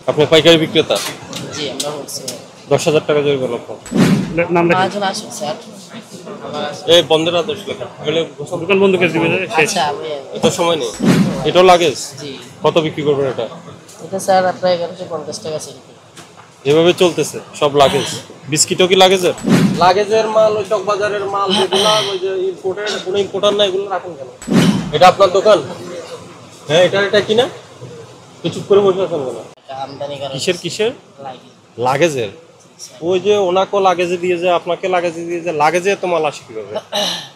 আপনি পাইকারি বিক্রেতা? জি, আমরা হোলসেলার। 10,000 টাকা জরিমানা আপনার। নাম লেখেন। মহাজন আসুক স্যার। এই বন্ধের আদেশ লেখা এগুলো দোকান বন্ধ করে দিবেন শেষ। আচ্ছা, আমি এত সময় নেই। এটাও লাগেজ? জি, কত বিক্রি করবেন এটা? এটা স্যার আপনার 1150 টাকা ছিল। এভাবে চলতেছে সব লাগেজ। বিস্কিটও কি লাগেজের? লাগেজের মাল ওই চকবাজারের মাল যেগুলো ওই যে ইম্পোর্টের কোনো ইম্পোর্টার না এগুলো রাখেন কেন? এটা আপনার দোকান? হ্যাঁ, এটা কিনা? তো চুপ করে বসে আছেন কেন? এটা আমদানি করা কিসের লাগে। লাগেজের? ওই যে ওনাকে লাগেজে দিয়ে যায়, আপনাকে লাগেজে দিয়ে যায়, লাগেজে তো মাল আসে কিভাবে?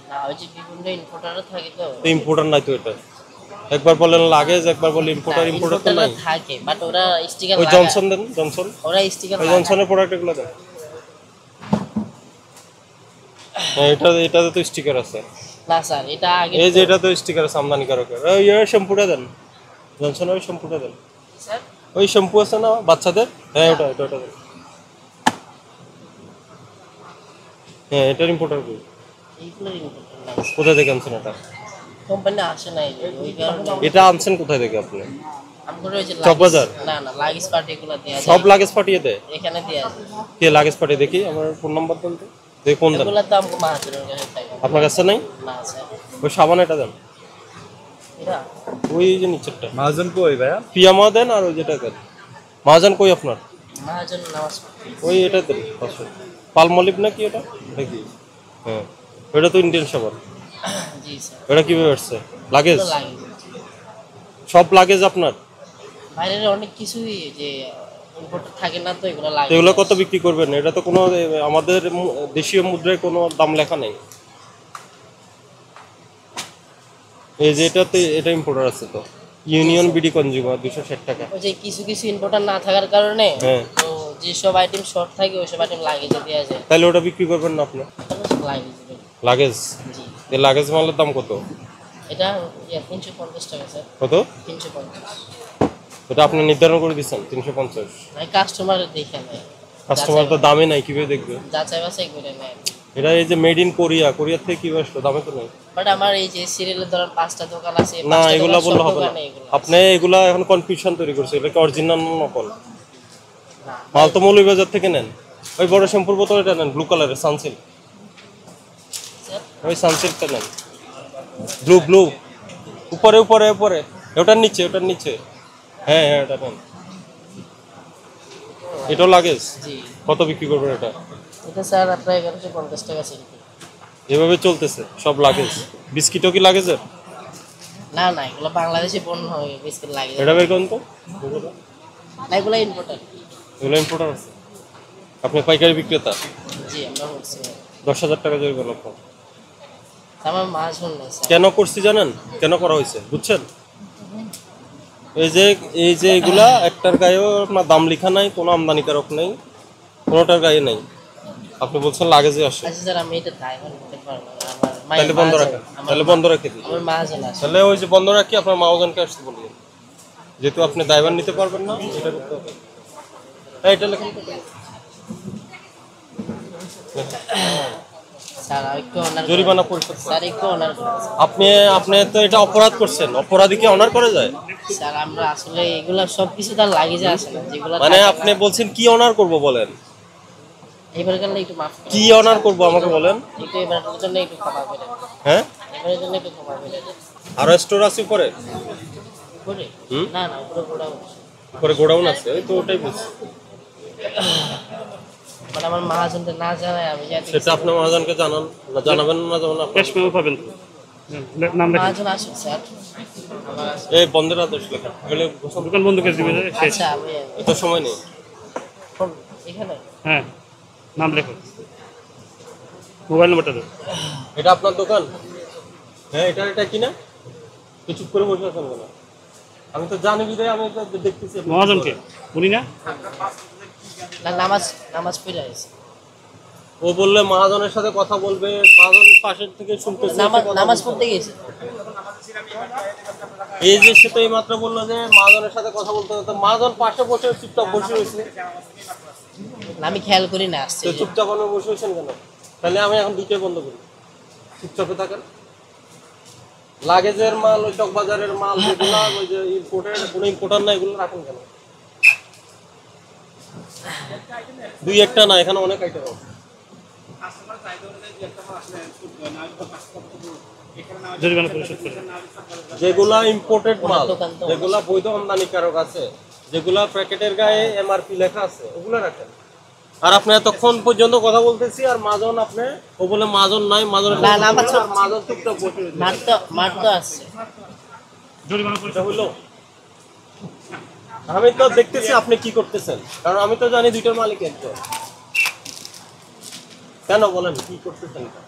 না, ওই যে বিভিন্ন ইম্পোর্টারও থাকে তো। ইম্পোর্টার নাই তো এটা। একবার বলেন লাগেজ, একবার বলে ইম্পোর্টার তো নাই। থাকে, বাট ওরা স্টিকার ওই লাগায়। জনসন দেন, জনসন। ওরা স্টিকার ওই লাগায়। জনসনের প্রোডাক্ট এগুলো দেন। হ্যাঁ, এটাতে তো স্টিকার আছে। না স্যার, এটা আগে এই যে এটা তো স্টিকার আছে আমদানিকারকের। ওই শ্যাম্পুটা দেন, জনসনের ওই শ্যাম্পুটা দেন। স্যার ওই শ্যাম্পু আছে না বাচ্চাদের? হ্যাঁ, ওটা দেন। হ্যাঁ, এটার ইম্পোর্টার কই? এইগুলো ইম্পোর্টার না। কোথায় থেকে আনছেন এটা? কোম্পানি আসে নাই ওই কারণে। এটা আনছেন কোথায় থেকে আপনি? আমরা ওই যে চকবাজার? না লাগেজ পার্টি এগুলো দেয়া যায়। সব লাগেজ পাঠিয়ে দেয়? এখানে দেয়া যায়। কে লাগেজ পাঠিয়ে? দেখি আমার ফোন নাম্বার দেন তো। দেখি কোন দেন। এগুলো তো আমাকে মাহাজনের কাছে থাকে। আপনার কাছে নাই? না স্যার, ওই সাবান এটা দেন। এটা ওই যে নিচেরটা মহাজন কই ভাইয়া? পিয়ামা দেন আর ওই যেটা দেন। মহাজন কই আপনার? মাহাজন নামাজ পড়ে। ওই এটা দেন। পালমলিভ নাকি এটা? দেখি। হ্যাঁ, এটা তো ইন্ডিয়ান সাবান। জি স্যার। এটা কিভাবে আসছে? লাগেজ? এগুলো লাগে। সব লাগেজ আপনার? বাইরের অনেক কিছুই যে ইম্পোর্টার থাকে না তো এগুলো লাগে। এগুলো কত বিক্রি করবেন? এটা তো কোনো আমাদের দেশীয় মুদ্রায় কোনো দাম লেখা নেই। এই যে এটা ইম্পোর্টার আছে তো। ইউনিয়ন বিডি কনজিউমার 260 টাকা। ওই যে কিছু কিছু ইম্পোর্টার না থাকার কারণে হ্যাঁ। তো যেসব আইটেম শর্ট থাকে ওইসব আইটেম লাগেজে দেওয়া যায়। তাহলে ওটা বিক্রি করবেন না আপনি? লাগেজ। লাগেজ? জি, এই লাগেজ মালের দাম কত? এটা 350 টাকা স্যার। কত? 350। এটা আপনি নির্ধারণ করে দিচ্ছেন 350? ভাই কাস্টমার দেখে নেয়। কাস্টমার তো দামে নাই, কিভাবে দেখবে? যাচাই বাছাই করে নেয়। এটা এই যে মেড ইন কোরিয়া থেকে কিভাবে আসলো? দামে তো নেই। বাট আমার এই যে সিরিয়ালের ধরেন 5টা দোকান আছে, না, 5টা এগুলা দোকান বললে সব হবে না। দোকানে এগুলো আপনি এগুলা এখন কনফিউশন তৈরি করছে। এটা কি অরিজিনাল না নকল? না। মাল তো মৌলভীবাজার থেকে নেন। ওই বড় শ্যাম্পুর বোতল এটা নেন, ব্লু কালারের সানসিল্ক। স্যার, ওই সানসিল্কটা নেন। ব্লু উপরে ওটার নিচে। হ্যাঁ, এটা নেন। এটাও লাগেজ? জি, কত বিক্রি করবেন এটা? এটা স্যার আপনার 1150 টাকা ছিল। এভাবে চলতেছে সব লাগেজ। বিস্কিটও কি লাগেজের? না এগুলো বাংলাদেশি পণ্য হবে, বিস্কিট লাগে এটা বের করুন তো। না, এগুলো ইম্পোর্টার। এগুলো ইম্পোর্টার আছে। আপনি পাইকারি বিক্রেতা? জি, আমরা হোলসেলার। 10,000 টাকা জরিমানা আপনার। আমার মাহাজন নেই স্যার। কেন করছি জানেন? কেন করা হয়েছে বুঝছেন? এই যে এগুলা একটার গায়েও আপনার দাম লেখা নাই, কোনো আমদানিকারক নেই, কোনোটার গায়ে নাই। আপনি বলছেন লাগেজে আসে। আচ্ছা স্যার, আমি এটা ড্রাইভার নিতে পারবো না। তাহলে বন্ধ রাখেন। দিই। আমার মাহাজন আছে। তাহলে ওই যে বন্ধ রাখি, আপনার মাওজানকে আসতে বলবেন। যেহেতু আপনি ড্রাইভার নিতে পারবেন না, এটা করতে হবে। হ্যাঁ, এটা লেখেন তো। স্যার একটু অনার জরিমানা পরিশোধ করেন। স্যার একটু অনার আপনি তো এটা অপরাধ করছেন। অপরাধীকে অনার করে যায়? স্যার আমরা আসলে এগুলা সবকিছু তার লাগেজে আসে না যেগুলো মানে আপনি বলছেন কি অনার করব বলেন? এবার গেলে একটু মাফ করুন। কি অনার করব আমাকে বলেন? একটু এবারের জন্য একটু ক্ষমা করে দেন। হ্যাঁ, এবারের জন্য একটু ক্ষমা করে দেন। আরো স্টোর আছে উপরে? করে হুম? না উপরে গোড়া উপরে গোডাউন আছে, ওই তো ওটাই বলছি। মানে আমার মাহাজনটা না জানায় আমি যাই সেটা আপনি মহাজনকে জানান, না জানাবেন না যেমন আপনি। ক্যাশ মেমো পাবেন। নাম লেখেন। মাহাজন আসুক স্যার। আমার আসুক। এই বন্ধের আদেশ লেখা এগুলো দোকান বন্ধ করে দিবেন শেষ। আচ্ছা, আমি এত সময় নেই। এখানে হ্যাঁ, নাম লেখুন, মোবাইল নাম্বারটা দেন। এটা আপনার দোকান? হ্যাঁ, এটা কিনা? তো চুপ করে বসে আছেন কেন? আমি তো জানি বিদায় আমি তো দেখতেছি। মহাজনকে উনি না? না, নামাজ পড়ে আছে। ও বললে মহাজনের সাথে কথা বলবে, মহাজন পাশের থেকে শুনতেছে। নামাজ পড়তে গেছে। এই যে সে তো এই মাত্র বললো যে মহাজনের সাথে কথা বলতে হতো। মহাজন পাশে বসে চুপচাপ বসে রয়েছে। আমি খেয়াল করি না আসছে। তো চুপচাপ আমি বসে রয়েছেন কেন? তাহলে আমি এখন দুটোই বন্ধ করি। চুপচাপে থাকেন। লাগেজের মাল ওই চকবাজারের মাল যেগুলো ওই যে ইম্পোর্টের কোনো ইম্পোর্টার না এগুলো রাখেন কেন? দুই একটা না, এখানে অনেক আইটেম আছে। জরিমানা পরিশোধ করে। যেগুলা ইম্পোর্টেড মাল, দোকান তো যেগুলা বৈধ আমদানিকারক আছে, যেগুলা প্যাকেটের গায়ে এমআরপি লেখা আছে, ওগুলো রাখেন। আর আপনি এতক্ষণ পর্যন্ত কথা বলতেছি আর মাজন আপনি ও বলে মাজন নাই, মাজন না, না, আমার ছোট- মাজন চুপচাপ বসে রয়েছে। মার তো আছে। জরিমানা এটা পরিশোধ হইলো? আমি তো দেখতেছি আপনি কি করতেছেন, কারণ আমি তো জানি দুইটার মালিক একজন। কেন বলেন কি করতেছেন এটা?